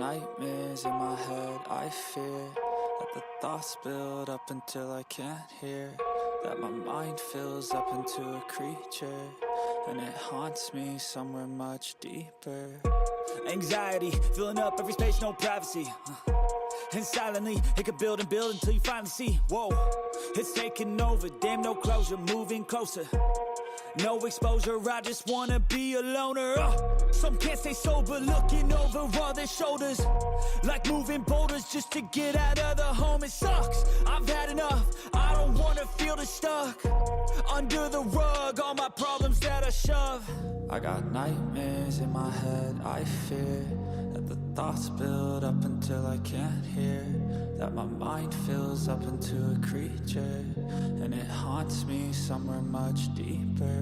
nightmares in my head, I fear that the thoughts build up until I can't hear, that my mind fills up into a creature, and it haunts me somewhere much deeper. Anxiety, filling up every space, no privacy. And silently, it could build and build until you finally see, whoa, it's taking over, damn no closure, moving closer. No exposure, I just wanna be a loner. Some can't stay sober, looking over all their shoulders, like moving boulders just to get out of the home. It sucks, I've had enough, I don't wanna feel the stuck under the rug, all my problems that I shove. I got nightmares in my head, I fear that the thoughts build up until I can't hear, that my mind fills up into a creature, and it haunts me somewhere much deeper.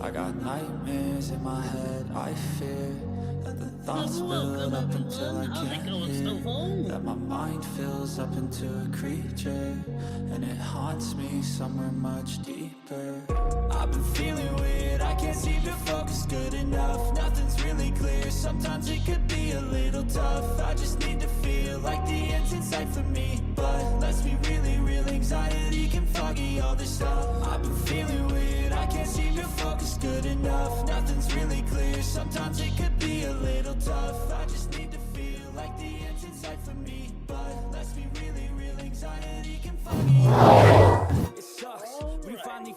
I got nightmares in my head, I fear that the thoughts build up until I can't hear, that my mind fills up into a creature, and it haunts me somewhere much deeper. I've been feeling weird, I can't seem to focus good enough, nothing's really clear, sometimes it could be a little tough. I just need to feel like the end's in sight for me, but let's be really real, anxiety can foggy all this stuff. I've been feeling weird, I can't seem to focus good enough, nothing's really clear, sometimes it could be a little tough. I just need to feel like the end's in sight for me, but let's be really real, anxiety can foggy all this stuff. It sucks when you finally...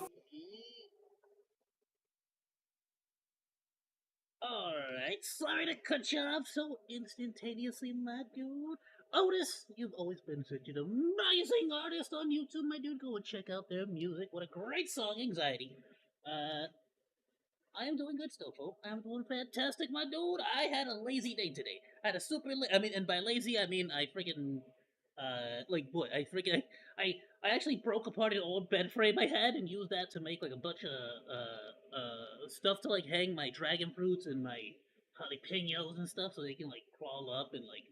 Alright, sorry to cut you off so instantaneously, my dude. Otis, you've always been such an amazing artist on YouTube, my dude. Go and check out their music. What a great song, Anxiety. I am doing good still, folks. I'm doing fantastic, my dude. I had a lazy day today. I had a super and by lazy, I mean I freaking, like what? I actually broke apart an old bed frame I had and used that to make like a bunch of stuff to like hang my dragon fruits and my jalapenos and stuff, so they can like crawl up and like,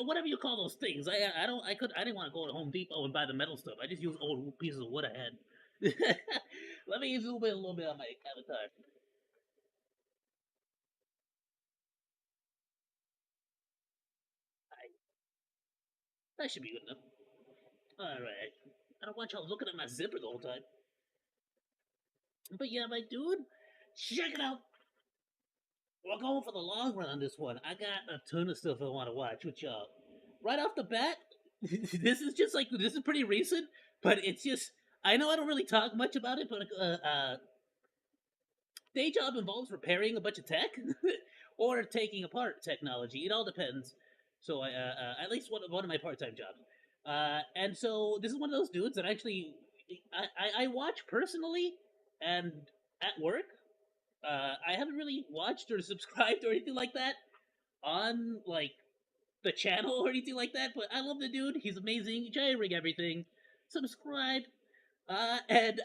whatever you call those things. I didn't want to go to Home Depot and buy the metal stuff. I just used old pieces of wood I had. Let me zoom in a little bit on my avatar. That should be good enough. Alright. I don't want y'all looking at my zipper the whole time. But yeah, my dude, check it out. We're going for the long run on this one. I got a ton of stuff I want to watch with y'all. Right off the bat, this is pretty recent, but it's just, I know I don't really talk much about it, but day job involves repairing a bunch of tech or taking apart technology. It all depends. So at least one of my part-time jobs. And so this is one of those dudes that actually I watch personally and at work. I haven't really watched or subscribed or anything like that on like the channel or anything like that, but I love the dude. He's amazing. Rig everything. Subscribe. And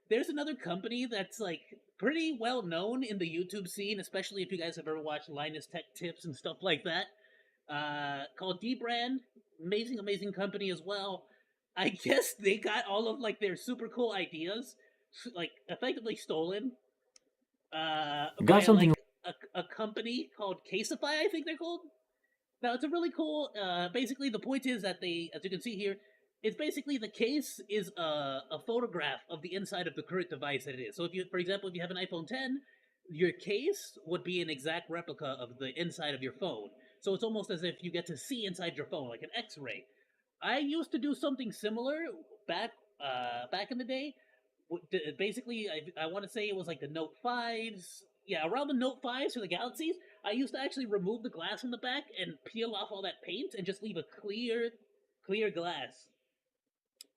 there's another company that's like pretty well known in the YouTube scene, especially if you guys have ever watched Linus Tech Tips and stuff like that. Called D-Brand. Amazing company as well. I guess they got all of like their super cool ideas like effectively stolen by something like a company called Caseify, I think they're called. Now it's a really cool. Basically, the point is that they, as you can see here, it's basically the case is a photograph of the inside of the current device that it is. So if you, for example, if you have an iPhone 10, your case would be an exact replica of the inside of your phone. So it's almost as if you get to see inside your phone, like an X-ray. I used to do something similar back in the day. Basically, I want to say it was like the Note 5s. Yeah, around the Note 5s for the Galaxies, I used to actually remove the glass from the back and peel off all that paint and just leave a clear glass.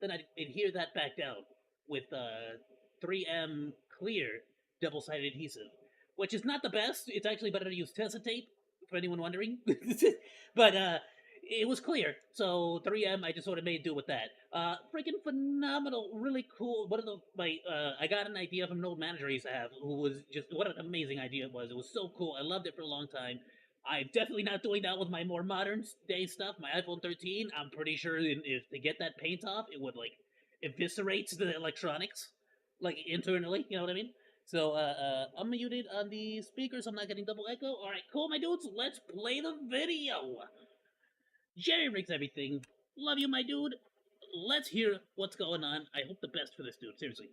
Then I'd adhere that back down with 3M clear double-sided adhesive, which is not the best. It's actually better to use Tessa tape, for anyone wondering. But it was clear, so 3M, I just sort of made do with that. Freaking phenomenal, really cool. I got an idea from an old manager I used to have, who was just, what an amazing idea it was. It was so cool. I loved it for a long time. I'm definitely not doing that with my more modern day stuff. My iPhone 13, I'm pretty sure if to get that paint off, it would like eviscerate the electronics, like internally. You know what I mean? So, I'm muted on the speakers. I'm not getting double echo. All right, cool, my dudes. Let's play the video. Jerry rigs everything. Love you, my dude. Let's hear what's going on. I hope the best for this dude. Seriously.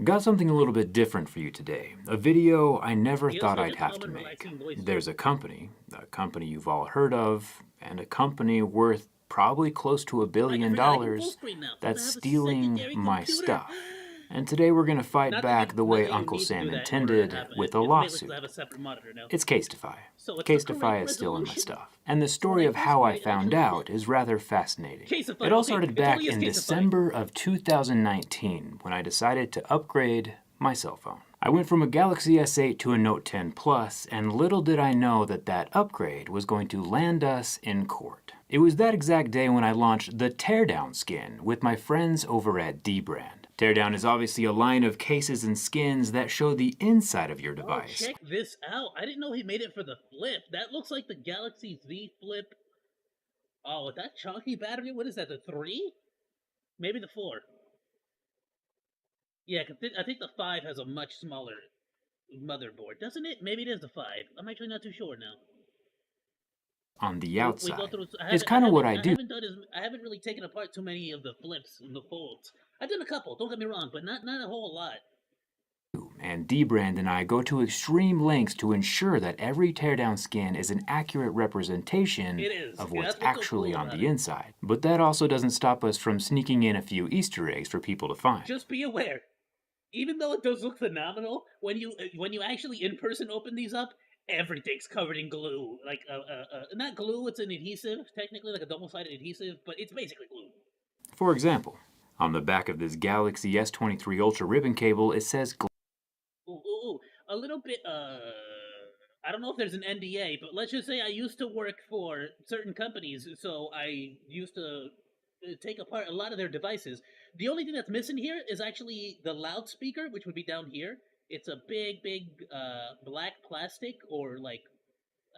Got something a little bit different for you today. A video I never He has thought such I'd a have calm to and make. relaxing voice, too. There's a company you've all heard of, and a company worth probably close to $1 billion that's stealing my stuff. And today we're going to fight back the way Uncle Sam intended with a lawsuit. It's Casetify. Casetify is stealing my stuff. And the story of how I found out is rather fascinating. It all started back in December of 2019 when I decided to upgrade my cell phone. I went from a Galaxy S8 to a Note 10 Plus, and little did I know that that upgrade was going to land us in court. It was that exact day when I launched the Teardown skin with my friends over at Dbrand. Teardown is obviously a line of cases and skins that show the inside of your device. Oh, check this out. I didn't know he made it for the Flip. That looks like the Galaxy Z Flip. Oh, with that chunky battery, what is that, the 3? Maybe the 4. Yeah, I think the 5 has a much smaller motherboard, doesn't it? Maybe it is the 5. I'm actually not too sure now. On the outside, it's kind of what I do. I haven't really taken apart too many of the flips and the folds. I've done a couple, don't get me wrong, but not a whole lot. And Dbrand and I go to extreme lengths to ensure that every Teardown skin is an accurate representation of what's actually on the inside. But that also doesn't stop us from sneaking in a few Easter eggs for people to find. Just be aware, even though it does look phenomenal, when you actually in person open these up, everything's covered in glue. Like, not glue, it's an adhesive, technically, like a double-sided adhesive, but it's basically glue. For example, on the back of this Galaxy S23 Ultra ribbon cable, it says a little bit, I don't know if there's an NDA, but let's just say I used to work for certain companies, so I used to take apart a lot of their devices. The only thing that's missing here is actually the loudspeaker, which would be down here. It's a big, black plastic, or like,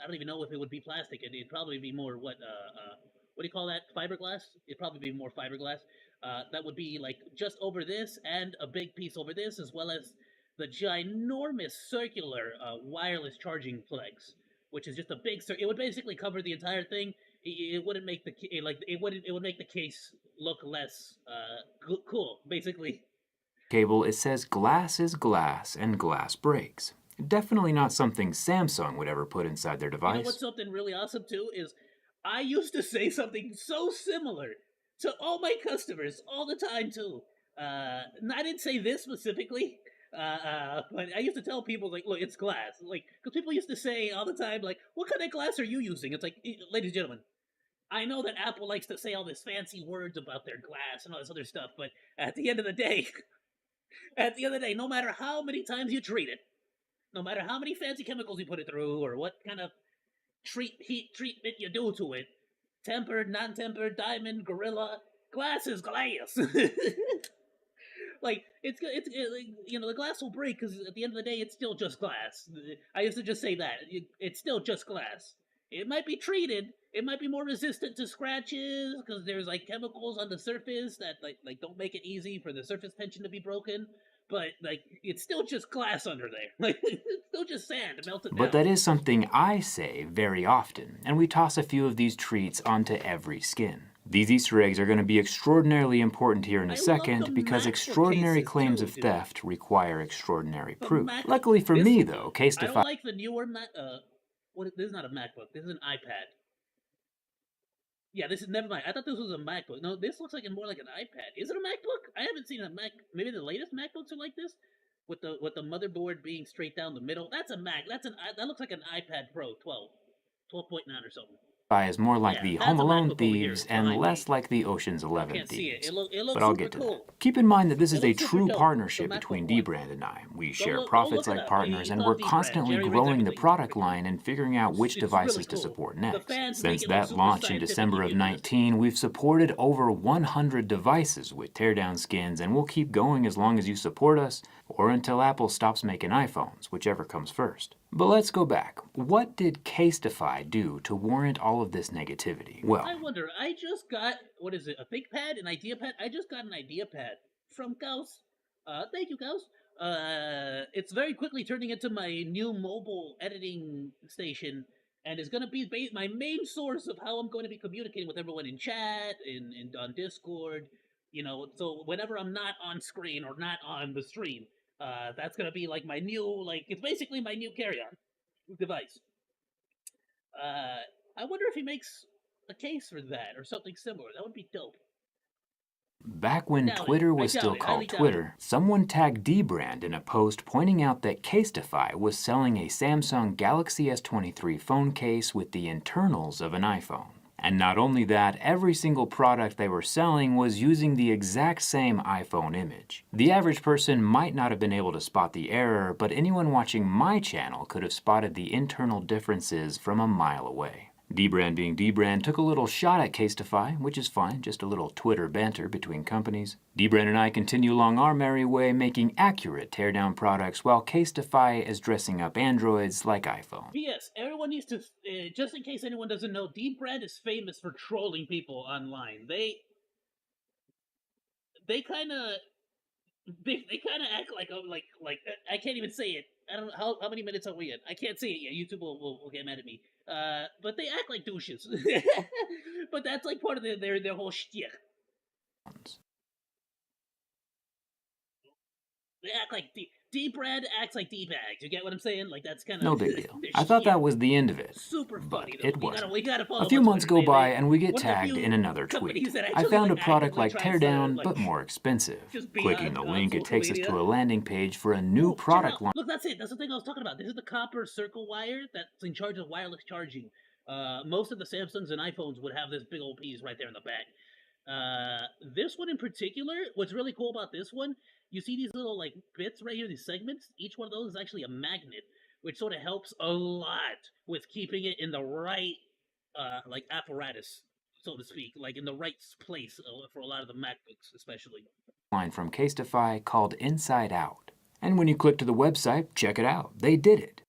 I don't even know if it would be plastic. It'd probably be more, what do you call that? Fiberglass? It'd probably be more fiberglass. That would be like just over this, and a big piece over this, as well as the ginormous circular wireless charging plugs, which is just a big. It would basically cover the entire thing. It wouldn't make the it would make the case look less cool, basically. Cable, it says glass is glass and glass breaks. Definitely not something Samsung would ever put inside their device. You know what's something really awesome too is I used to say something so similar to all my customers all the time too. And I didn't say this specifically, but I used to tell people, like, look, it's glass. Like, because people used to say all the time, like, what kind of glass are you using? It's like, ladies and gentlemen, I know that Apple likes to say all this fancy words about their glass and all this other stuff, but at the end of the day, no matter how many times you treat it, no matter how many fancy chemicals you put it through, or what kind of heat treatment you do to it, tempered, non-tempered, diamond, gorilla, glass is glass. Like, it's like, you know, the glass will break because at the end of the day, it's still just glass. I used to just say that. It's still just glass. It might be treated. It might be more resistant to scratches because there's like chemicals on the surface that like don't make it easy for the surface tension to be broken. But like, it's still just glass under there. Like, it's still just sand melted down. But that is something I say very often, and we toss a few of these treats onto every skin. These Easter eggs are going to be extraordinarily important here in a second because extraordinary claims of theft require extraordinary proof. Luckily for me, though, Casetify. I don't like the newer this is not a MacBook. This is an iPad. Yeah, this is, never mind. I thought this was a MacBook. No, this looks like more like an iPad. Is it a MacBook? I haven't seen a Mac. Maybe the latest MacBooks are like this, with the motherboard being straight down the middle. That's a Mac. That looks like an iPad Pro 12.9 or something. Is more like the Home Alone thieves and less like the Ocean's 11 thieves. But I'll get to that. Keep in mind that this is a true partnership between Dbrand and I. We share profits like partners, and we're constantly growing the product line and figuring out which devices to support next. Since that launch in December of 19, we've supported over 100 devices with Teardown skins, and we'll keep going as long as you support us, or until Apple stops making iPhones, whichever comes first. But let's go back. What did Casetify do to warrant all of this negativity? Well, I wonder, I just got, what is it, a ThinkPad, an IdeaPad? I just got an IdeaPad from Gauss. Thank you, Gauss. It's very quickly turning into my new mobile editing station, and is going to be my main source of how I'm going to be communicating with everyone in chat, in on Discord. You know, so whenever I'm not on screen or not on the stream, that's going to be like my new, like, it's basically my new carry-on device. I wonder if he makes a case for that or something similar. That would be dope. Back when Twitter was still called Twitter, someone tagged Dbrand in a post pointing out that Casetify was selling a Samsung Galaxy S23 phone case with the internals of an iPhone. And not only that, every single product they were selling was using the exact same iPhone image. The average person might not have been able to spot the error, but anyone watching my channel could have spotted the internal differences from a mile away. Dbrand being Dbrand took a little shot at Casetify, which is fine, just a little Twitter banter between companies. Dbrand and I continue along our merry way making accurate teardown products while Casetify is dressing up androids like iPhone. P.S. Everyone needs to, just in case anyone doesn't know, Dbrand is famous for trolling people online. They kind of act like I can't even say it. I don't know how many minutes are we in. I can't say it yet. YouTube will get mad at me. But they act like douches. But that's like part of their whole shtick. They act like D-Brand acts like D-bags. You get what I'm saying? Like, that's kind of no big deal. I thought that was the end of it. Super funny, but it wasn't. We gotta a few months go by and we get tagged in another tweet. I found a product like Teardown, but more expensive. Clicking the link, it takes us to a landing page for a new product launch. Look, that's it. That's the thing I was talking about. This is the copper circle wire that's in charge of wireless charging. Most of the Samsungs and iPhones would have this big old piece right there in the back. This one in particular, what's really cool about this one, you see these little like bits right here, these segments? Each one of those is actually a magnet, which sort of helps a lot with keeping it in the right like apparatus, so to speak, like in the right place for a lot of the MacBooks especially. Line from Casetify called Inside Out. And when you click to the website, check it out. They did it.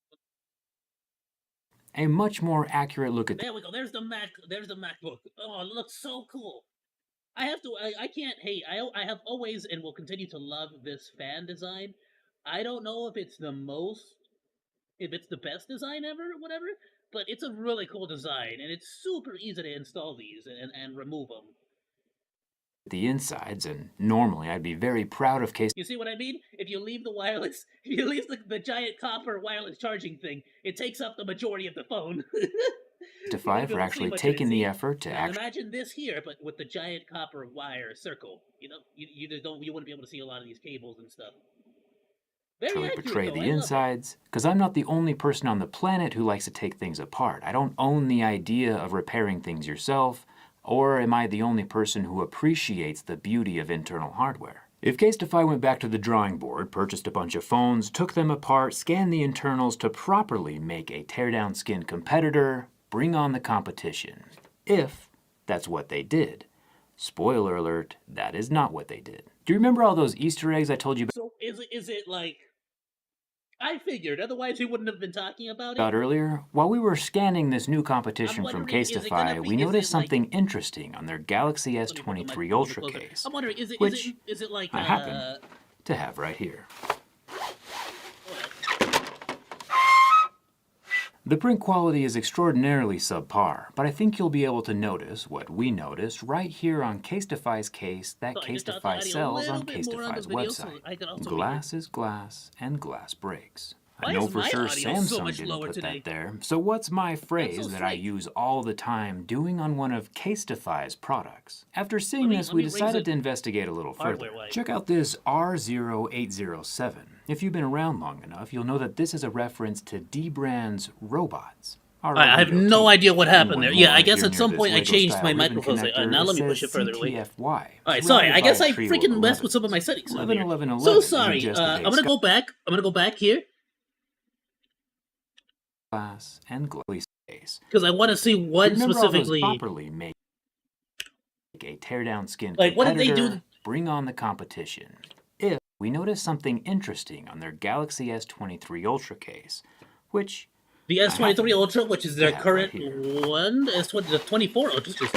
A much more accurate look at there we go. There's the MacBook. Oh, it looks so cool. I can't hate. I have always and will continue to love this fan design. I don't know if it's the best design ever or whatever, but it's a really cool design, and it's super easy to install these and remove them. The insides, and normally I'd be very proud of Case. You see what I mean? If you leave the giant copper wireless charging thing, it takes up the majority of the phone. For actually taking the effort to actually imagine this here, but with the giant copper wire circle. You know, you wouldn't be able to see a lot of these cables and stuff. Very portray the insides, because I'm not the only person on the planet who likes to take things apart. I don't own the idea of repairing things yourself, or am I the only person who appreciates the beauty of internal hardware? If Casetify went back to the drawing board, purchased a bunch of phones, took them apart, scanned the internals to properly make a teardown skin competitor, bring on the competition. If that's what they did. Spoiler alert, that is not what they did. Do you remember all those Easter eggs I told you about? So is it like, I figured, otherwise we wouldn't have been talking about it. Earlier, while we were scanning this new competition from Casetify, we noticed something interesting on their Galaxy S23 Ultra case, I'm wondering, is it like I happen to have right here. The print quality is extraordinarily subpar, but I think you'll be able to notice what we noticed right here on Casetify's case that Casetify sells on Casetify's website. Glass is glass, and glass breaks. I know for sure Samsung didn't put that there, so what's my phrase that I use all the time doing on one of Casetify's products? After seeing this, we decided to investigate a little further. Check out this R0807. If you've been around long enough, you'll know that this is a reference to Dbrand's robots. I have no idea what happened there. Yeah, I guess at some point I changed my microphone. Now let me push it further away. Alright, sorry, I guess I freaking messed with some of my settings. So sorry. I'm gonna go back. Here. Glass and glass case. Because I want to see what specifically properly make a teardown skin. Like, what did they do? Bring on the competition. If we notice something interesting on their Galaxy S23 Ultra case, which the S23 Ultra, which is their current one, the 24 Ultra.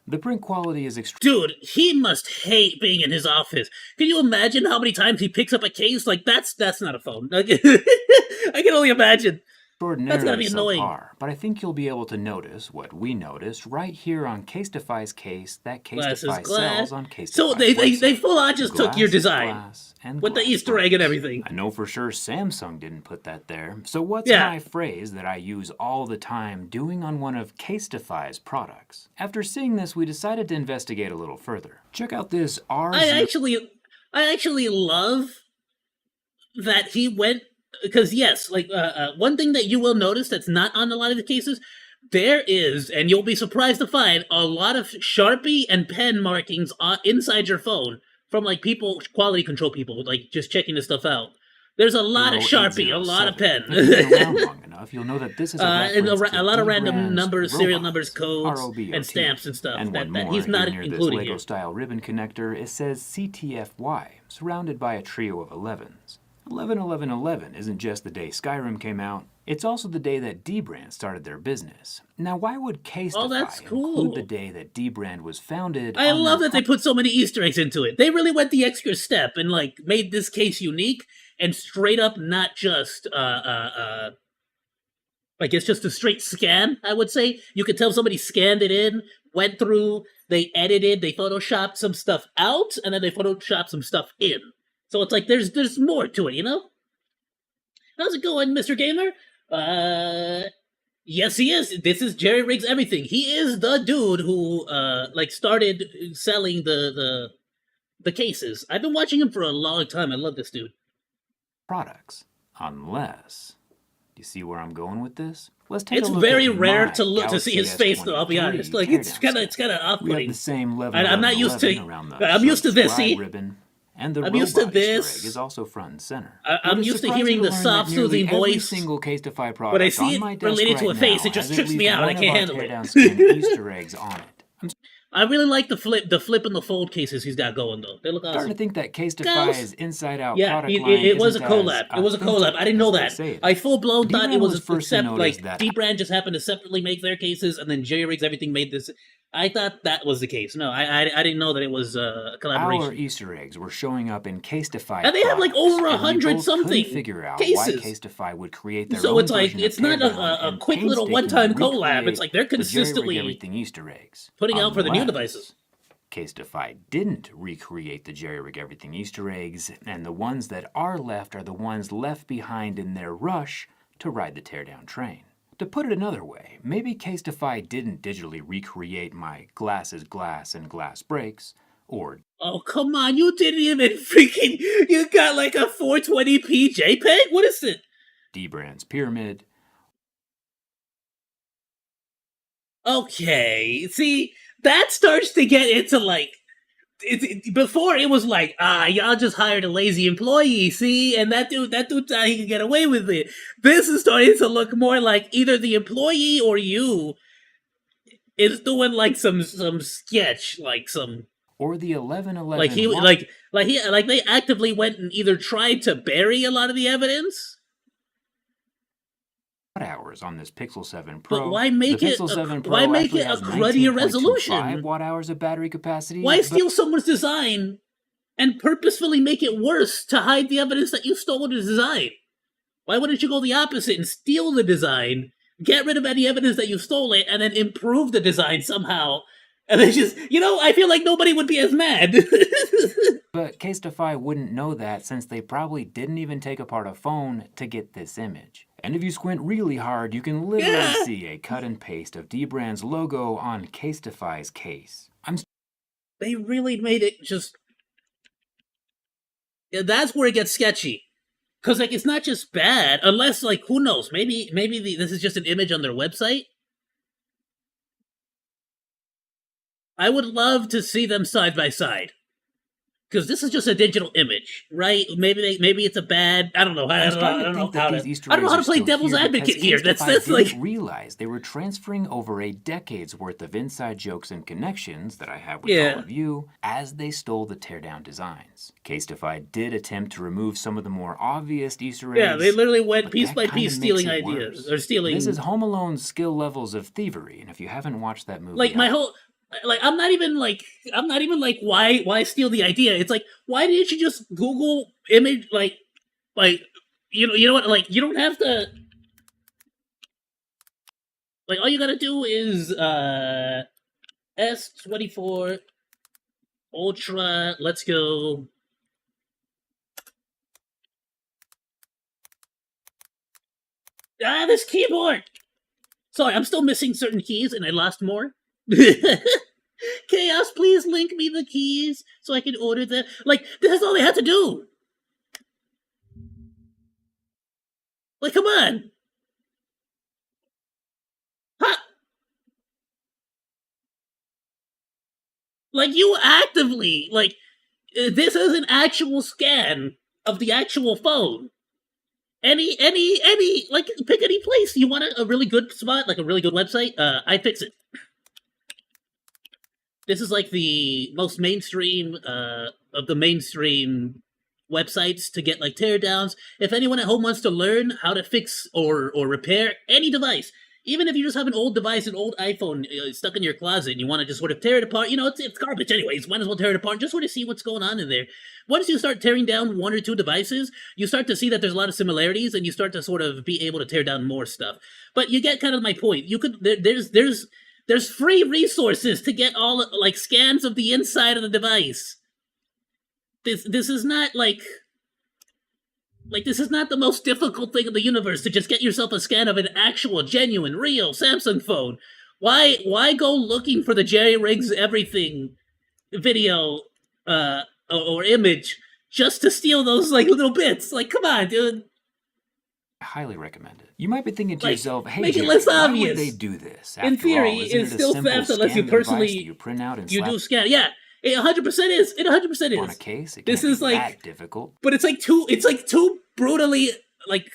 The print quality is Dude, he must hate being in his office. Can you imagine how many times he picks up a case? Like, that's not a phone. I can only imagine. That's gotta be annoying. Subpar, but I think you'll be able to notice what we noticed right here on Casetify's case that Casetify sells on Casetify's So they full on just took your design with the Easter egg and everything. I know for sure Samsung didn't put that there. So what's my phrase that I use all the time doing on one of Casetify's products? After seeing this, we decided to investigate a little further. Check out this R. I actually love that he went. Because yes, like one thing that you will notice that's not on a lot of the cases, there is, and you'll be surprised to find, a lot of Sharpie and pen markings inside your phone from like people, quality control people, like just checking this stuff out. There's a lot of Sharpie, a lot of pen. If you've been around long enough, you'll know that this is and a lot of random numbers, serial numbers, codes, and stamps and stuff and that he's not near including this here. Lego-style ribbon connector, it says CTFY, surrounded by a trio of 11s. 11/11/11 isn't just the day Skyrim came out, it's also the day that Dbrand started their business. Now, why would Casetify include the day that Dbrand was founded? I love that they put so many Easter eggs into it. They really went the extra step and like made this case unique and straight up not just like it's just a straight scan, I would say. You could tell somebody scanned it in, went through, they edited, they photoshopped some stuff out, and then they photoshopped some stuff in. So it's like there's more to it, you know? How's it going, Mr. Gamer? Yes, he is. This is Jerry Riggs Everything. He is the dude who like started selling the cases. I've been watching him for a long time. I love this dude. Products, unless. Do you see where I'm going with this? Let's take it's a look very at rare my to see his face, though. I'll be honest. Like it's kind of off-putting. We have the same level. I'm not used to. I'm used to this. See. Ribbon. And the I'm used to this. Easter egg is also front and center. I'm used to hearing the soft, soothing voice. Single Casetify product when I see it related to a face, it just trips me out. I can't handle it. Easter eggs on it. I really like the flip and the fold cases he's got going though. They look awesome. Starting to think that Casetify's inside-out product line it was a collab. It was a collab. I didn't know that. I full blown thought it was like Dbrand just happened to separately make their cases, and then Jerry Riggs Everything made this. I thought that was the case. No, I didn't know that it was a collaboration. Our Easter eggs were showing up in Casetify, and they have like over 100 something figure out cases. Why Casetify would create their so own it's like it's not a quick little one-time collab. It's like they're consistently Everything Easter eggs putting out for the new devices. Casetify didn't recreate the Jerry Rig Everything Easter eggs, and the ones that are left are the ones left behind in their rush to ride the teardown train. To put it another way, maybe Casetify didn't digitally recreate my glass is glass and glass breaks, or... Oh, come on, you didn't even freaking... You got like a 420p JPEG? What is it? Dbrand's pyramid. Okay, see, that starts to get into like... before it was like, y'all just hired a lazy employee, see? And that dude thought he could get away with it. This is starting to look more like either the employee or you is doing like some sketch, like some... Or the 11/11... Like they actively went and either tried to bury a lot of the evidence... hours on this Pixel 7 Pro. But why make it a cruddier resolution? 5 watt-hours of battery capacity. Why steal someone's design and purposefully make it worse to hide the evidence that you stole the design? Why wouldn't you go the opposite and steal the design, get rid of any evidence that you stole it, and then improve the design somehow? And then just, I feel like nobody would be as mad. But Casetify wouldn't know that since they probably didn't even take apart a phone to get this image. And if you squint really hard, you can literally see a cut and paste of Dbrand's logo on Casetify's case. They really made it just... Yeah, that's where it gets sketchy. Because, like, it's not just bad, unless, like, who knows, maybe this is just an image on their website. I would love to see them side by side. Because this is just a digital image, right? Maybe it's a bad. I don't know. I don't know how to play devil's advocate here. That's like. Realize they were transferring over a decade's worth of inside jokes and connections that I have with all of you as they stole the teardown designs. Casetify did attempt to remove some of the more obvious Easter eggs. Yeah, they literally went piece by piece stealing ideas or stealing. This is Home Alone's skill levels of thievery, and if you haven't watched that movie, like my whole. Like I'm not even like why steal the idea? It's like why didn't you just Google image like you know what, like you don't have to, like all you gotta do is S24 Ultra. Let's go. This keyboard. Sorry, I'm still missing certain keys, and I lost more. Chaos, please link me the keys so I can order them. Like, this is all they had to do. Like, come on. Huh? Like, you actively, like, this is an actual scan of the actual phone. Any, like, pick any place. You want a really good spot, like a really good website? I fix it. This is like the most mainstream of the mainstream websites to get like teardowns. If anyone at home wants to learn how to fix or repair any device, even if you just have an old device, an old iPhone stuck in your closet, and you want to just sort of tear it apart, you know, it's garbage anyways. Might as well tear it apart and just sort of see what's going on in there. Once you start tearing down one or two devices, you start to see that there's a lot of similarities, and you start to sort of be able to tear down more stuff. But you get kind of my point. You could there's free resources to get all like scans of the inside of the device. This is not like this is not the most difficult thing in the universe to just get yourself a scan of an actual, genuine, real Samsung phone. Why go looking for the Jerry Rigs everything video or image just to steal those like little bits? Like, come on, dude. I highly recommend it. You might be thinking to Like, yourself, "Hey, make it Jerry, less why obvious. would they do this?" After In theory, all, isn't it's it a still simple theft unless you scan personally device that you print out and you slap do scan. Yeah, it 100% is. It 100% is. on a case? It This can't is be like that difficult. But it's like too brutally like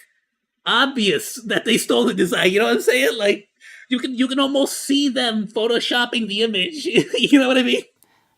obvious that they stole the design. You know what I'm saying? Like you can almost see them photoshopping the image. You know what I mean?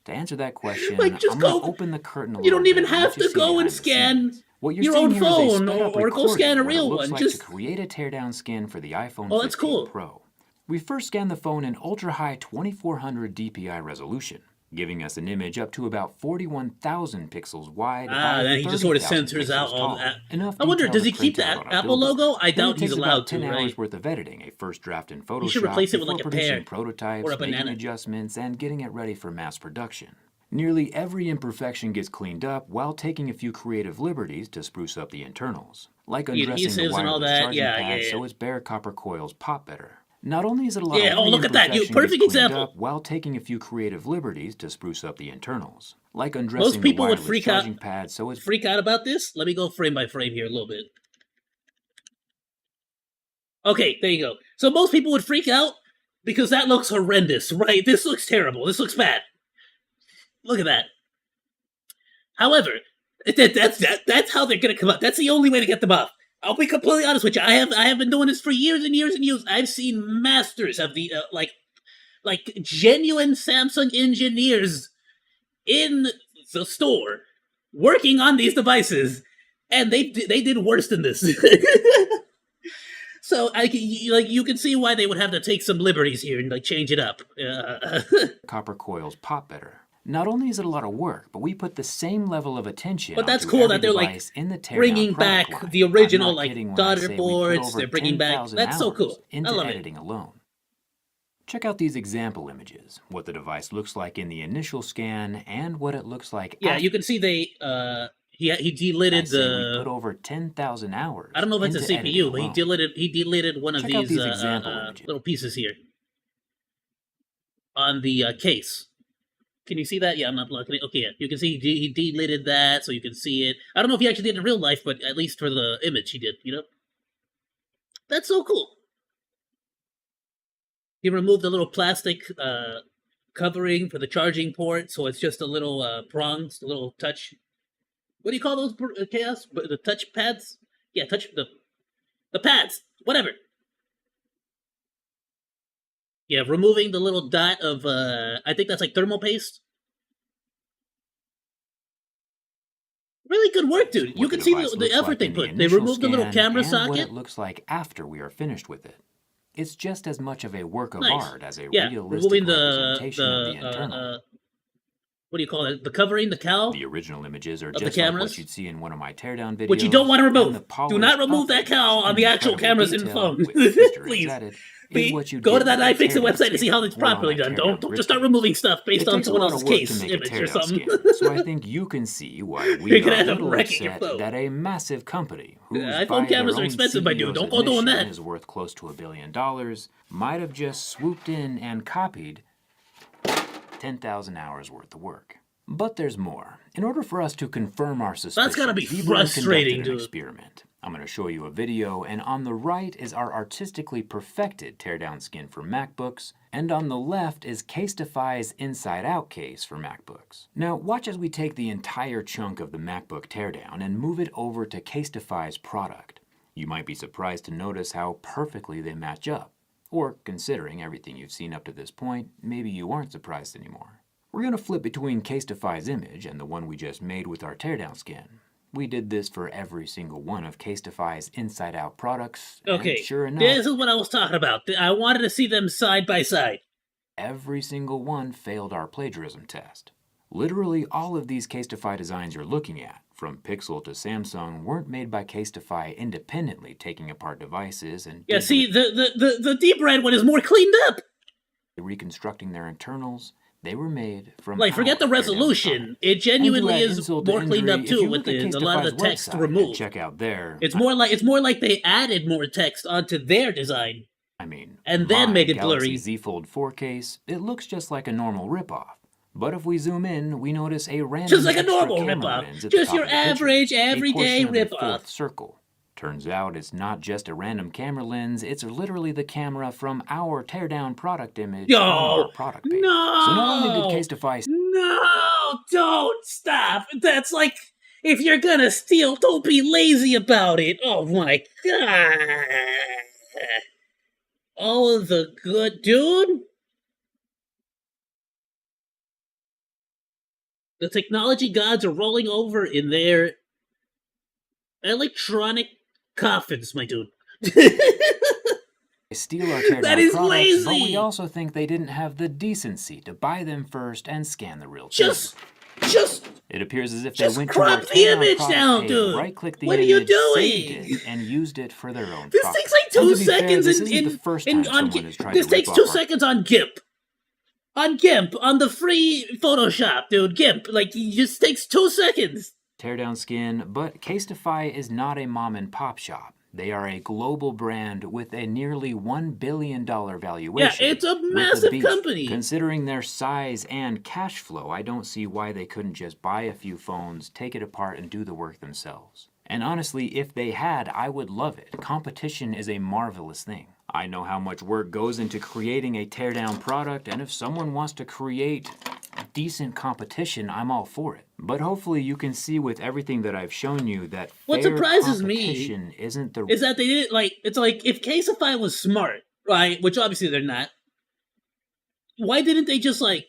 To answer that question, Like, just I'm going go. to open the curtain a You little don't even bit and have let you to see go and behind the scan scenes. What you're your seeing own here is a phone sped-up or go scan recording a of what it real looks one. like Just to create a teardown skin for the iPhone Oh, that's 15 cool. Pro. We first scanned the phone in ultra-high 2400 DPI resolution, giving us an image up to about 41,000 pixels wide by then he just sort of 30,000 censors out pixels all tall. that. Enough I wonder, detail does to he keep print the out on a Apple billboard. logo? I Then doubt it he's takes allowed about 10 to, hours right? worth of editing, a first draft in He should Photoshop replace it with before like a producing pear prototypes, or a making banana. adjustments, and getting it ready for mass production. Nearly every imperfection gets cleaned up while taking a few creative liberties to spruce up the internals, like The undressing the adhesives and all wireless that. charging Yeah, pad yeah, yeah. so its bare copper coils pop better. Not only is it a lot Yeah, of oh, every look at that. imperfection Perfect gets cleaned example. up while taking a few creative liberties to spruce up the internals, like Most undressing the people would wireless freak out charging pad so it's about this. Let me go frame by frame here a little bit. Okay, there you go. So most people would freak out because that looks horrendous, right? This looks terrible. This looks bad. Look at that. However, that's how they're gonna come up. That's the only way to get them up. I'll be completely honest with you. I have been doing this for years and years and years. I've seen masters of the like genuine Samsung engineers in the store working on these devices, and they did worse than this. So you can see why they would have to take some liberties here and like change it up. copper coils pop better. Not only is it a lot of work, but we put the same level of attention But that's onto cool every that they're like device in the teardown bringing product back line. the original I'm not like kidding when I daughter say we put boards. over They're bringing back. 10,000 That's so cool. hours I into love editing alone. Check out these example images, what the device looks like in the initial scan and what it looks like Yeah, after. you can see they he deleted I say we the. put over 10,000 hours I don't know if it's a into editing CPU, but alone. he deleted one of Check out these these example images. little pieces here on the case. Can you see that? Yeah, I'm not looking. Okay, yeah, you can see he deleted that, so you can see it. I don't know if he actually did it in real life, but at least for the image, he did. You know, that's so cool. He removed the little plastic covering for the charging port, so it's just a little prongs, a little touch. What do you call those, Chaos? The touch pads? Yeah, touch the pads. Whatever. Yeah, removing the little dot of I think that's like thermal paste. Really good work, dude. You can see the effort they put. They removed the little camera socket. What it looks like after we are finished with it. It's just as much of a work of Nice. art as a Yeah, realistic removing representation of the internal. What do you call it? The covering, the cowl? The original images are of just the like cameras? what you'd see in one of my teardown videos. Which you don't want to remove. Do not polished remove that up cowl image on the actual incredible cameras in the detail phone. with Easter eggs Please. added is what you'd Go get to that with a iFixit teardown website to see how skin it's or on a properly done. teardown Don't just start riptide. removing stuff based It on takes a someone lot else's of work case to make a image or teardown something. skin, so I think you can see why You're we gonna are end a up little wrecking your upset phone. that a massive company whose iPhone by cameras their are own expensive, my dude. CEO's Don't go doing admission that. is worth close to $1 billion might have just swooped in and copied 10,000 hours worth of work. But there's more. In order for us to confirm our suspicions, That's gotta be Vtuber frustrating, conducted an dude. experiment. I'm going to show you a video, and on the right is our artistically perfected teardown skin for MacBooks, and on the left is Casetify's inside-out case for MacBooks. Now, watch as we take the entire chunk of the MacBook teardown and move it over to Casetify's product. You might be surprised to notice how perfectly they match up. Or, considering everything you've seen up to this point, maybe you aren't surprised anymore. We're going to flip between Casetify's image and the one we just made with our teardown skin. We did this for every single one of Casetify's inside-out products, Okay, and sure enough, this is what I was talking about. I wanted to see them side by side. every single one failed our plagiarism test. Literally all of these Casetify designs you're looking at, from Pixel to Samsung, weren't made by Casetify independently taking apart devices and Yeah, see, the deep red one is more cleaned up. reconstructing their internals. They were made from Like, forget the our teardown resolution. product. It genuinely And to add is insult to more cleaned injury, up if too you with look at a lot of the Casetify's text website removed. and check out there. It's more like they added more text onto their design. I mean, and then my made it Galaxy blurry. Z Fold 4 case, it looks just like a normal ripoff. But if we zoom in, we notice a random Just like a extra normal camera ripoff. lens at the Just top your of the picture, average, a everyday portion of the ripoff. fourth circle. Turns out it's not just a random camera lens, it's literally the camera from our teardown product image on our product page. No! So not only did Casetify No! Don't stop! That's like, if you're gonna steal, don't be lazy about it! Oh my god! All of the good... Dude? The technology gods are rolling over in their electronic coffins, my dude. steal our teardown That is products, lazy. but we also think they didn't have the decency to buy them first and scan the real Just It appears as if they just went to our crop the teardown image product down, page, dude. right-click the What are you image, saved doing? it, and used it for their own This profit. takes like And 2 to be fair, seconds this isn't the first time someone has tried This to rip takes off 2 our seconds on GIMP. On GIMP, on the free Photoshop, dude. GIMP, like, it just takes 2 seconds. teardown skin, but Casetify is not a mom-and-pop shop. They are a global brand with a nearly $1 billion valuation. Yeah, it's a with massive beast. company. Considering their size and cash flow, I don't see why they couldn't just buy a few phones, take it apart, and do the work themselves. And honestly, if they had, I would love it. Competition is a marvelous thing. I know how much work goes into creating a teardown product, and if someone wants to create decent competition, I'm all for it. But hopefully you can see with everything that I've shown you that What fair surprises competition me isn't the is that they didn't, like, it's like, if Casetify was smart, right, which obviously they're not, why didn't they just, like,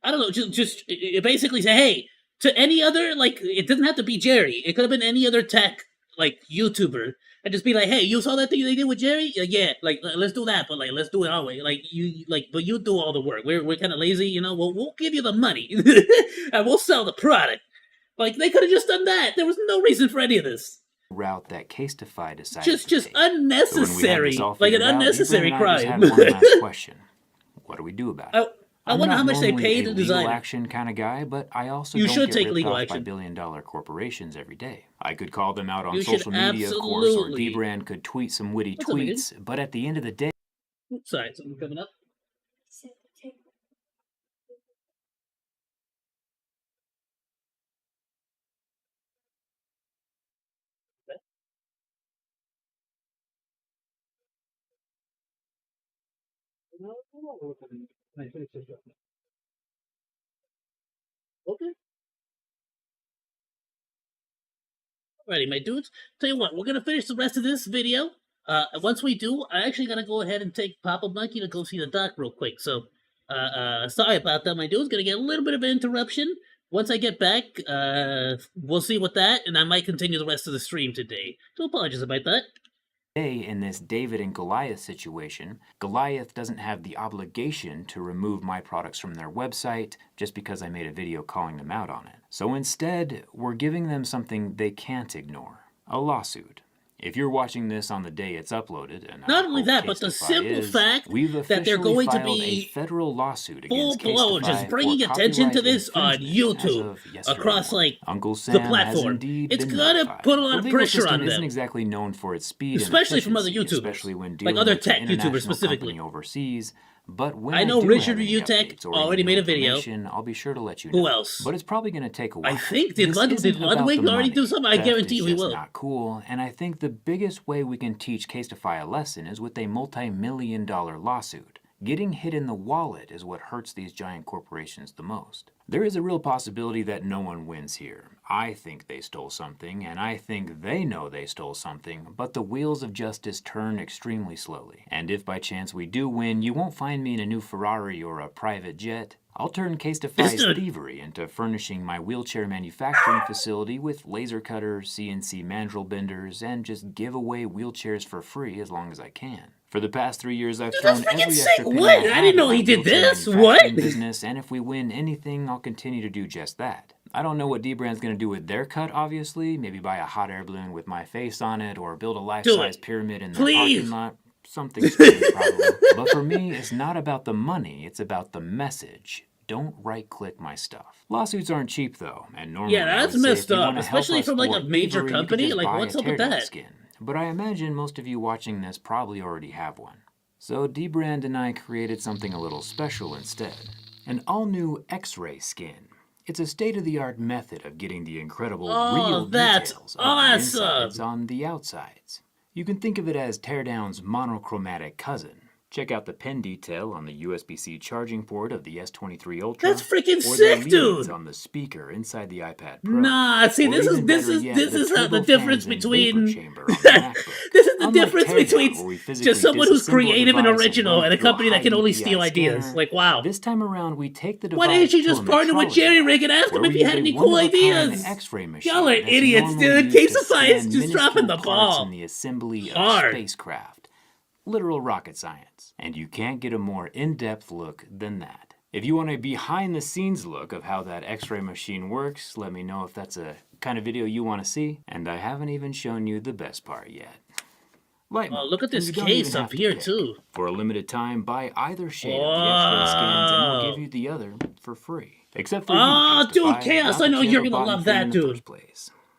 I don't know, just basically say, hey, to any other, like, it doesn't have to be Jerry, it could have been any other tech, like, YouTuber, and just be like, hey, you saw that thing they did with Jerry? Yeah, like, let's do that, but, like, let's do it our way. Like, but you do all the work. We're kind of lazy, you know? We'll give you the money, and we'll sell the product. Like, they could have just done that. There was no reason for any of this. route that Casetify decided Just to take. unnecessary. So when we had this all Like an figured out, unnecessary Gabriel and I just crime. had one last question. What do we do about it? I wonder how much they I'm paid not the normally a legal designer. action kind of guy, but I also You don't should get take ripped legal off action. by billion-dollar corporations every day. I could call them out on You should social media, of course, or absolutely. D-Brand could tweet some witty What's up, Megan? tweets, but at the end of the day, Oops, sorry, something coming up. Okay. Alrighty, my dudes. Tell you what, we're gonna finish the rest of this video. Once we do, I actually gotta go ahead and take Papa Monkey to go see the doc real quick. So, sorry about that, my dudes. Gonna get a little bit of an interruption. Once I get back, we'll see with that, and I might continue the rest of the stream today. So apologies about that. In this David and Goliath situation, Goliath doesn't have the obligation to remove my products from their website just because I made a video calling them out on it. So instead, we're giving them something they can't ignore, a lawsuit. If you're watching this on the day it's uploaded, and not only that, but the simple fact that they're going to be a federal lawsuit full blown, just bringing attention to this on YouTube across like the platform, it's gonna put a lot of pressure on them. Isn't exactly known for its speed, especially from other YouTubers, especially when like other tech YouTubers specifically. Overseas. But when I know Richard Review Tech already made a video. I'll be sure to let you know. Who else? But it's probably going to take a while. I think did Ludwig already do something? I guarantee you he will. Not cool, and I think the biggest way we can teach Casetify a lesson is with a multi-million-dollar lawsuit. Getting hit in the wallet is what hurts these giant corporations the most. There is a real possibility that no one wins here. I think they stole something, and I think they know they stole something, but the wheels of justice turn extremely slowly. And if by chance we do win, you won't find me in a new Ferrari or a private jet. I'll turn Casetify's thievery into furnishing my wheelchair manufacturing facility with laser cutters, CNC mandrel benders, and just give away wheelchairs for free as long as I can. For the past 3 years, I've thrown every extra penny I didn't know he did this. What? Business, and if we win anything, I'll continue to do just that. I don't know what D-Brand's going to do with their cut, obviously. Maybe buy a hot air balloon with my face on it, or build a life-size pyramid in the parking lot. Something strange, probably. But for me, it's not about the money. It's about the message. Don't right-click my stuff. Lawsuits aren't cheap, though, and normally that's messed up, especially from like a major company. Like, what's up with that? But I imagine most of you watching this probably already have one. So D-Brand and I created something a little special instead. An all-new X-ray skin. It's a state-of-the-art method of getting the incredible real details of the insides on the outsides. You can think of it as Teardown's monochromatic cousin. Check out the pen detail on the USB-C charging port of the S23 Ultra. That's freaking sick, dude! On the speaker inside the iPad Pro. Nah, see, this is how the difference between this is the difference between just someone who's creative and original and a company that can only steal ideas. Like, wow. This time around, we take the device. Why didn't you just partner with Jerry Rig and ask him if he had any cool ideas? Y'all are idiots, dude. Casetify is just dropping the ball. In the assembly of spacecraft. Literal rocket science. And you can't get a more in-depth look than that. If you want a behind-the-scenes look of how that X-ray machine works, let me know if that's a kind of video you want to see. And I haven't even shown you the best part yet. Oh, look at this case up here, too. For a limited time, buy either shade of the X-ray skins, and we'll give you the other for free. Except for you, dude, Chaos, I know you're gonna love that, dude.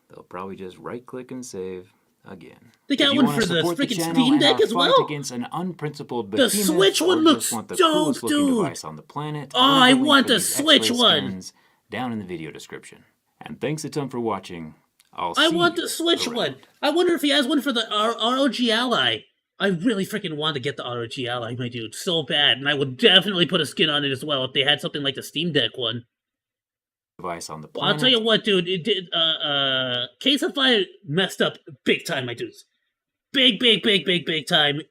They'll probably just right-click and save. Again. They got one for the freaking Steam Deck as well. Against an unprincipled the Switch one looks dope, dude. On the planet, I want the Switch one. Down in the video description. And thanks a ton for watching. I want the Switch one. I wonder if he has one for the ROG Ally. I really freaking want to get the ROG Ally, my dude, so bad. And I would definitely put a skin on it as well if they had something like the Steam Deck one. Device on the planet. I'll tell you what, dude. It did. Casetify messed up big time, my dudes. Big time.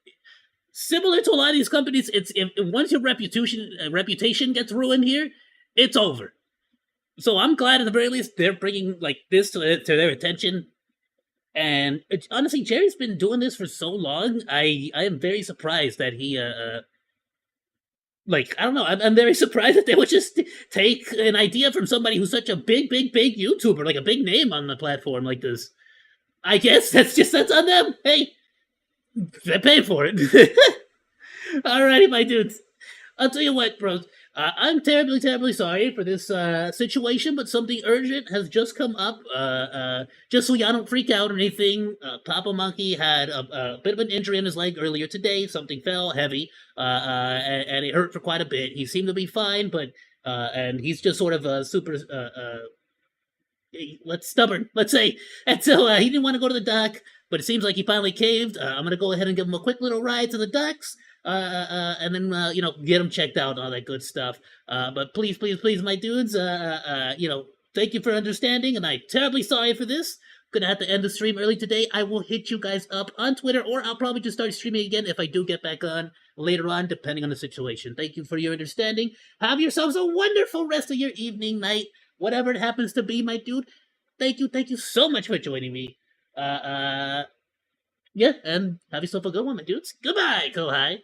Similar to a lot of these companies, it's once your reputation gets ruined here, it's over. So I'm glad at the very least they're bringing like this to their attention. And honestly, Jerry's been doing this for so long. I am very surprised that he like, I don't know, I'm very surprised that they would just take an idea from somebody who's such a big YouTuber, like a big name on the platform like this. I guess that's on them. Hey, they pay for it. Alrighty, my dudes. I'll tell you what, bros. I'm terribly sorry for this situation, but something urgent has just come up. Just so y'all don't freak out or anything, Papa Monkey had a bit of an injury in his leg earlier today. Something fell heavy, and it hurt for quite a bit. He seemed to be fine, but and he's just sort of super stubborn, let's say. And so he didn't want to go to the doc, but it seems like he finally caved. I'm gonna go ahead and give him a quick little ride to the docs. And then, get him checked out and all that good stuff. But please, my dudes, thank you for understanding, and I'm terribly sorry for this. Gonna have to end the stream early today. I will hit you guys up on Twitter, or I'll probably just start streaming again if I do get back on later on, depending on the situation. Thank you for your understanding. Have yourselves a wonderful rest of your evening, night, whatever it happens to be, my dude. Thank you so much for joining me. Yeah, and have yourself a good one, my dudes. Goodbye, Kohai.